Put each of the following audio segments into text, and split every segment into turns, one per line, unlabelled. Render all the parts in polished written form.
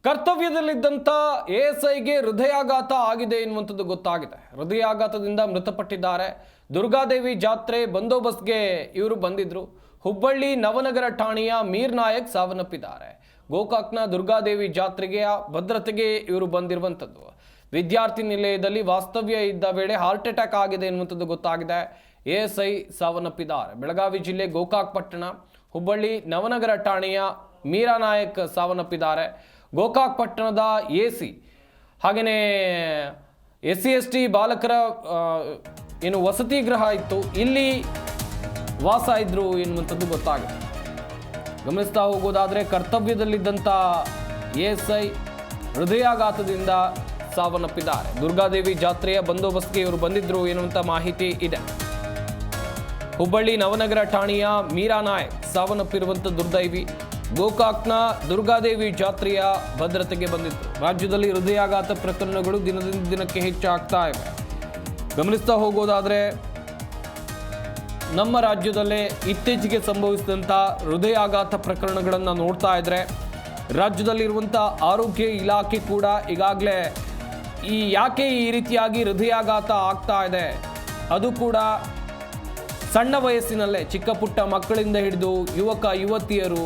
ಕರ್ತವ್ಯದಲ್ಲಿದ್ದಂಥ ಎಎಸ್ಐಗೆ ಹೃದಯಾಘಾತ ಆಗಿದೆ ಎನ್ನುವಂಥದ್ದು ಗೊತ್ತಾಗಿದೆ. ಹೃದಯಾಘಾತದಿಂದ ಮೃತಪಟ್ಟಿದ್ದಾರೆ. ದುರ್ಗಾದೇವಿ ಜಾತ್ರೆ ಬಂದೋಬಸ್ತ್ಗೆ ಇವರು ಬಂದಿದ್ರು. ಹುಬ್ಬಳ್ಳಿ ನವನಗರ ಠಾಣೆಯ ಮೀರ್ ನಾಯಕ್ ಸಾವನ್ನಪ್ಪಿದ್ದಾರೆ. ಗೋಕಾಕ್ನ ದುರ್ಗಾದೇವಿ ಜಾತ್ರೆಗೆ ಭದ್ರತೆಗೆ ಇವರು ಬಂದಿರುವಂಥದ್ದು. ವಿದ್ಯಾರ್ಥಿ ನಿಲಯದಲ್ಲಿ ವಾಸ್ತವ್ಯ ಇದ್ದ ವೇಳೆ ಹಾರ್ಟ್ ಅಟ್ಯಾಕ್ ಆಗಿದೆ ಎನ್ನುವಂಥದ್ದು ಗೊತ್ತಾಗಿದೆ. ಎಎಸ್ಐ ಸಾವನ್ನಪ್ಪಿದ್ದಾರೆ. ಬೆಳಗಾವಿ ಜಿಲ್ಲೆ ಗೋಕಾಕ್ ಪಟ್ಟಣ ಹುಬ್ಬಳ್ಳಿ ನವನಗರ ಠಾಣೆಯ ಮೀರಾ ನಾಯಕ್ ಸಾವನ್ನಪ್ಪಿದ್ದಾರೆ. ಗೋಕಾಕ್ ಪಟ್ಟಣದ ಎಸಿ ಹಾಗೆಯೇ SC/ST ಬಾಲಕರ ಏನು ವಸತಿ ಗೃಹ ಇತ್ತು, ಇಲ್ಲಿ ವಾಸ ಇದ್ರು ಎನ್ನುವಂಥದ್ದು ಗೊತ್ತಾಗಿದೆ. ಗಮನಿಸ್ತಾ ಹೋಗೋದಾದರೆ ಕರ್ತವ್ಯದಲ್ಲಿದ್ದಂಥ ಎಎಸ್ಐ ಹೃದಯಾಘಾತದಿಂದ ಸಾವನ್ನಪ್ಪಿದ್ದಾರೆ. ದುರ್ಗಾದೇವಿ ಜಾತ್ರೆಯ ಬಂದೋಬಸ್ತ್ಗೆ ಇವರು ಬಂದಿದ್ರು ಎನ್ನುವಂಥ ಮಾಹಿತಿ ಇದೆ. ಹುಬ್ಬಳ್ಳಿ ನವನಗರ ಠಾಣೆಯ ಮೀರಾ ನಾಯಕ್ ಸಾವನ್ನಪ್ಪಿರುವಂಥ ದುರ್ದೈವಿ. ಗೋಕಾಕ್ನ ದುರ್ಗಾದೇವಿ ಜಾತ್ರೆಯ ಭದ್ರತೆಗೆ ಬಂದಿದ್ರು. ರಾಜ್ಯದಲ್ಲಿ ಹೃದಯಾಘಾತ ಪ್ರಕರಣಗಳು ದಿನದಿಂದ ದಿನಕ್ಕೆ ಹೆಚ್ಚಾಗ್ತಾ ಇವೆ. ಗಮನಿಸ್ತಾ ಹೋಗೋದಾದರೆ ನಮ್ಮ ರಾಜ್ಯದಲ್ಲೇ ಇತ್ತೀಚೆಗೆ ಸಂಭವಿಸಿದಂಥ ಹೃದಯಾಘಾತ ಪ್ರಕರಣಗಳನ್ನು ನೋಡ್ತಾ ಇದ್ರೆ ರಾಜ್ಯದಲ್ಲಿರುವಂಥ ಆರೋಗ್ಯ ಇಲಾಖೆ ಕೂಡ ಈಗಾಗಲೇ ಯಾಕೆ ಈ ರೀತಿಯಾಗಿ ಹೃದಯಾಘಾತ ಆಗ್ತಾ ಇದೆ, ಅದು ಕೂಡ ಸಣ್ಣ ವಯಸ್ಸಿನಲ್ಲೇ ಚಿಕ್ಕ ಪುಟ್ಟ ಮಕ್ಕಳಿಂದ ಹಿಡಿದು ಯುವಕ ಯುವತಿಯರು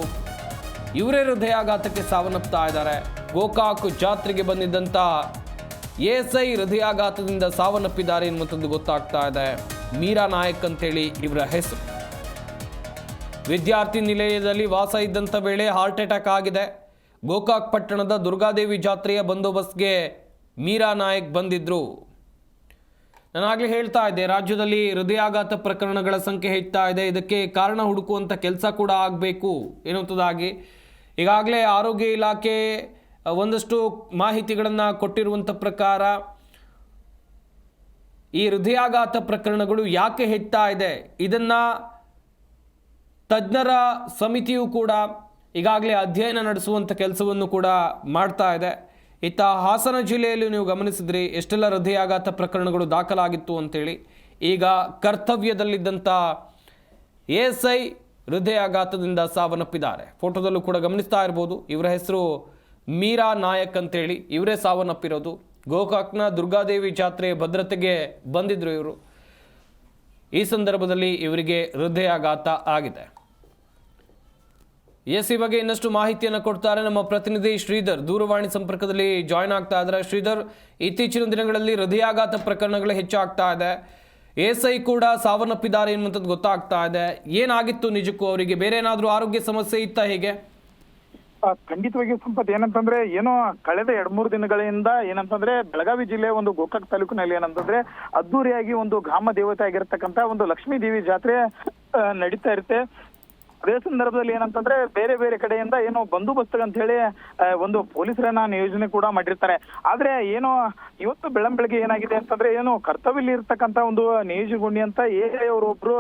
ಇವರೇ ಹೃದಯಾಘಾತಕ್ಕೆ ಸಾವನ್ನಪ್ತಾ ಇದ್ದಾರೆ. ಗೋಕಾಕ್ ಜಾತ್ರೆಗೆ ಬಂದಿದ್ದಂಥ ಎಎಸ್ಐ ಹೃದಯಾಘಾತದಿಂದ ಸಾವನ್ನಪ್ಪಿದ್ದಾರೆ ಎನ್ನುವಂಥದ್ದು ಗೊತ್ತಾಗ್ತಾ ಇದೆ. ಮೀರಾ ನಾಯಕ್ ಅಂತೇಳಿ ಇವರ ಹೆಸರು. ವಿದ್ಯಾರ್ಥಿ ನಿಲಯದಲ್ಲಿ ವಾಸ ಇದ್ದಂಥ ವೇಳೆ ಹಾರ್ಟ್ ಅಟ್ಯಾಕ್ ಆಗಿದೆ. ಗೋಕಾಕ್ ಪಟ್ಟಣದ ದುರ್ಗಾದೇವಿ ಜಾತ್ರೆಯ ಬಂದೋಬಸ್ತ್ಗೆ ಮೀರಾ ನಾಯಕ್ ಬಂದಿದ್ರು. ನಾನಾಗಲೇ ಹೇಳ್ತಾ ಇದ್ದೆ, ರಾಜ್ಯದಲ್ಲಿ ಹೃದಯಾಘಾತ ಪ್ರಕರಣಗಳ ಸಂಖ್ಯೆ ಹೆಚ್ಚುತ್ತಾ ಇದೆ. ಇದಕ್ಕೆ ಕಾರಣ ಹುಡುಕುವಂಥ ಕೆಲಸ ಕೂಡ ಆಗಬೇಕು ಎನ್ನುವಂಥದ್ದಾಗಿ ಈಗಾಗಲೇ ಆರೋಗ್ಯ ಇಲಾಖೆ ಒಂದಷ್ಟು ಮಾಹಿತಿಗಳನ್ನು ಕೊಟ್ಟಿರುವಂಥ ಪ್ರಕಾರ ಈ ಹೃದಯಾಘಾತ ಪ್ರಕರಣಗಳು ಯಾಕೆ ಹೆಚ್ಚುತ್ತಾ ಇದೆ, ಇದನ್ನು ತಜ್ಞರ ಸಮಿತಿಯು ಕೂಡ ಈಗಾಗಲೇ ಅಧ್ಯಯನ ನಡೆಸುವಂಥ ಕೆಲಸವನ್ನು ಕೂಡ ಮಾಡ್ತಾ ಇದೆ. ಇತ್ತ ಹಾಸನ ಜಿಲ್ಲೆಯಲ್ಲಿ ನೀವು ಗಮನಿಸಿದ್ರಿ ಎಷ್ಟೆಲ್ಲ ಹೃದಯಾಘಾತ ಪ್ರಕರಣಗಳು ದಾಖಲಾಗಿತ್ತು ಅಂತೇಳಿ. ಈಗ ಕರ್ತವ್ಯದಲ್ಲಿದ್ದಂಥ ಎಎಸ್ಐ ಹೃದಯಾಘಾತದಿಂದ ಸಾವನ್ನಪ್ಪಿದ್ದಾರೆ. ಫೋಟೋದಲ್ಲೂ ಕೂಡ ಗಮನಿಸ್ತಾ ಇರ್ಬೋದು. ಇವರ ಹೆಸರು ಮೀರಾ ನಾಯಕ್ ಅಂತೇಳಿ, ಇವರೇ ಸಾವನ್ನಪ್ಪಿರೋದು. ಗೋಕಾಕ್ನ ದುರ್ಗಾದೇವಿ ಜಾತ್ರೆ ಭದ್ರತೆಗೆ ಬಂದಿದ್ರು ಇವರು. ಈ ಸಂದರ್ಭದಲ್ಲಿ ಇವರಿಗೆ ಹೃದಯಾಘಾತ ಆಗಿದೆ. ಈ ಬಗ್ಗೆ ಇನ್ನಷ್ಟು ಮಾಹಿತಿಯನ್ನು ಕೊಡ್ತಾರೆ ನಮ್ಮ ಪ್ರತಿನಿಧಿ ಶ್ರೀಧರ್. ದೂರವಾಣಿ ಸಂಪರ್ಕದಲ್ಲಿ ಜಾಯ್ನ್ ಆಗ್ತಾ ಇದ್ದಾರೆ. ಶ್ರೀಧರ್, ಇತ್ತೀಚಿನ ದಿನಗಳಲ್ಲಿ ಹೃದಯಾಘಾತ ಪ್ರಕರಣಗಳು ಹೆಚ್ಚಾಗ್ತಾ ಇದೆ. ಎಎಸ್ಐ ಕೂಡ ಸಾವನ್ನಪ್ಪಿದ್ದಾರೆ ಎನ್ನುವಂಥದ್ದು ಗೊತ್ತಾಗ್ತಾ ಇದೆ. ಏನಾಗಿತ್ತು ನಿಜಕ್ಕೂ ಅವರಿಗೆ? ಬೇರೆ ಏನಾದರೂ ಆರೋಗ್ಯ ಸಮಸ್ಯೆ ಇತ್ತಾ? ಹೇಗೆ?
ಖಂಡಿತವಾಗಿ ಸಂಪತ್, ಏನಂತಂದ್ರೆ ಕಳೆದ 2-3 ದಿನಗಳಿಂದ ಏನಂತಂದ್ರೆ ಬೆಳಗಾವಿ ಜಿಲ್ಲೆ ಒಂದು ಗೋಕಾಕ್ ತಾಲೂಕಿನಲ್ಲಿ ಏನಂತಂದ್ರೆ ಅದ್ದೂರಿಯಾಗಿ ಒಂದು ಗ್ರಾಮ ದೇವತೆ ಆಗಿರತಕ್ಕಂತ ಒಂದು ಲಕ್ಷ್ಮೀ ದೇವಿ ಜಾತ್ರೆ ನಡೀತಾ ಇರುತ್ತೆ. ಅದೇ ಸಂದರ್ಭದಲ್ಲಿ ಏನಂತಂದ್ರೆ ಬೇರೆ ಬೇರೆ ಕಡೆಯಿಂದ ಬಂದೋಬಸ್ತ್ ಅಂತ ಹೇಳಿ ಒಂದು ಪೊಲೀಸರನ್ನ ನಿಯೋಜನೆ ಕೂಡ ಮಾಡಿರ್ತಾರೆ. ಆದ್ರೆ ಇವತ್ತು ಬೆಳಂಬೆಳಗ್ಗೆ ಏನಾಗಿದೆ ಅಂತಂದ್ರೆ ಕರ್ತವ್ಯದಲ್ಲಿ ಇರ್ತಕ್ಕಂತ ಒಂದು ನಿಯೋಜನೆಗೊಂಡಿ ಅಂತ ಅವರೊಬ್ರು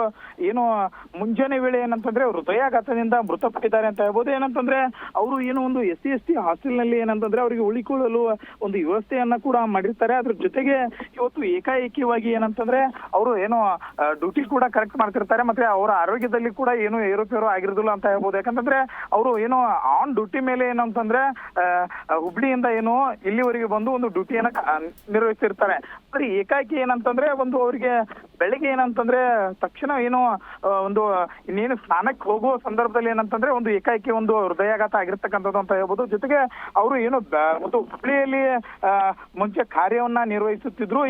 ಮುಂಜಾನೆ ವೇಳೆ ಏನಂತಂದ್ರೆ ಹೃದಯಾಘಾತದಿಂದ ಮೃತಪಟ್ಟಿದ್ದಾರೆ ಅಂತ ಹೇಳ್ಬೋದು. ಏನಂತಂದ್ರೆ ಅವರು ಒಂದು SC/ST ಹಾಸ್ಟೆಲ್ ನಲ್ಲಿ ಏನಂತಂದ್ರೆ ಅವರಿಗೆ ಉಳಿಕೊಳ್ಳಲು ಒಂದು ವ್ಯವಸ್ಥೆಯನ್ನ ಕೂಡ ಮಾಡಿರ್ತಾರೆ. ಅದ್ರ ಜೊತೆಗೆ ಇವತ್ತು ಏಕಾಏಕಿಯಾಗಿ ಏನಂತಂದ್ರೆ ಅವರು ಡ್ಯೂಟಿ ಕೂಡ ಕರೆಕ್ಟ್ ಮಾಡ್ತಿರ್ತಾರೆ. ಮತ್ತೆ ಅವರ ಆರೋಗ್ಯದಲ್ಲಿ ಕೂಡ ಏರುಪೇರು ಆಗಿರೋದಿಲ್ಲ ಅಂತ ಹೇಳ್ಬೋದು. ಯಾಕಂತಂದ್ರೆ ಅವರು ಆನ್ ಡ್ಯೂಟಿ ಮೇಲೆ ಏನಂತಂದ್ರೆ ಹುಬ್ಳಿಯಿಂದ ಇಲ್ಲಿವರೆಗೆ ಬಂದು ಒಂದು ಡ್ಯೂಟಿಯನ್ನ ನಿರ್ವಹಿಸಿರ್ತಾರೆ. ಬರೀ ಏಕಾಏಕಿ ಏನಂತಂದ್ರೆ ಅವರಿಗೆ ಬೆಳಿಗ್ಗೆ ಏನಂತಂದ್ರೆ ತಕ್ಷಣ ಇನ್ನೇನು ಸ್ನಾನಕ್ಕೆ ಹೋಗುವ ಸಂದರ್ಭದಲ್ಲಿ ಏನಂತಂದ್ರೆ ಏಕಾಏಕಿ ಹೃದಯಾಘಾತ ಆಗಿರ್ತಕ್ಕಂಥದ್ದು ಅಂತ ಹೇಳ್ಬೋದು. ಜೊತೆಗೆ ಅವರು ಒಂದು ಹುಬ್ಳಿಯಲ್ಲಿ ಮುಂಚೆ ಕಾರ್ಯವನ್ನ ನಿರ್ವಹಿಸುತ್ತಿದ್ರು.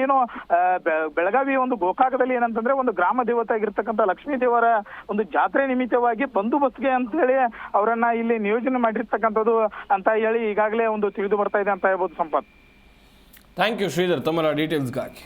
ಬೆಳಗಾವಿ ಗೋಕಾಕದಲ್ಲಿ ಏನಂತಂದ್ರೆ ಒಂದು ಗ್ರಾಮ ದೇವತೆ ಆಗಿರ್ತಕ್ಕಂಥ ಲಕ್ಷ್ಮೀ ದೇವರ ಒಂದು ಜಾತ್ರೆ ನಿಮಿತ್ತವಾಗಿ ಬಂದೋಬಸ್ತ್ಗೆ ಅಂತ ಹೇಳಿ ಅವರನ್ನ ಇಲ್ಲಿ ನಿಯೋಜನೆ ಮಾಡಿರ್ತಕ್ಕಂಥದ್ದು ಅಂತ ಹೇಳಿ ಈಗಾಗಲೇ ತಿಳಿದು ಬರ್ತಾ ಇದೆ ಅಂತ ಹೇಳ್ಬೋದು ಸಂಪತ್.
ಥ್ಯಾಂಕ್ ಯು ಶ್ರೀಧರ್ ತಮ್ಮ ಡೀಟೇಲ್ಸ್ಗಾಗಿ.